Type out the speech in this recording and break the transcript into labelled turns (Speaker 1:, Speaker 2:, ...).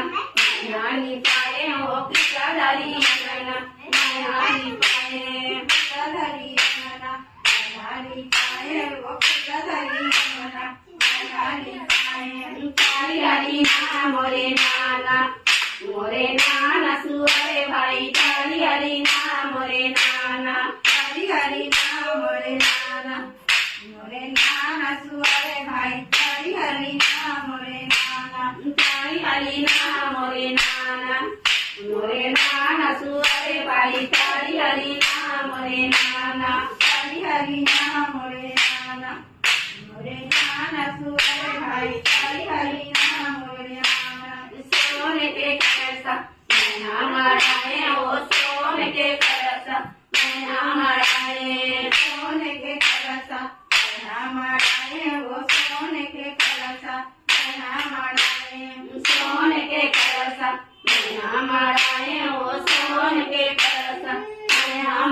Speaker 1: मैनानी पाए ओ कृष्ण धरी अंगना मैनानी पाए कृष्ण धरी अंगना मैनानी पाए ओ कृष्ण धरी अंगना मैनानी पाए तारी हरी ना मोरे नाना सुअरे भाई तारी हरी ना मोरे नाना तारी हरी ना मोरे नाना सुअरे भाई तारी हरी ना मोरे नाना तारी हरी ना मोरे नाना सुअरे भाई तारी हरी ना मोरे नाना तारी हरी ना मोरे नाना सुअरे भाई तारी हरी ना मोरे नाना सोने के कलसा मैना मराए ओ सोने के कलसा मैना मराए सोने के कलसा मैना मराए ओ सोने के कलसा मैना मराए सोने के कलसा मैना मराए ओ सोने के कलसा मैना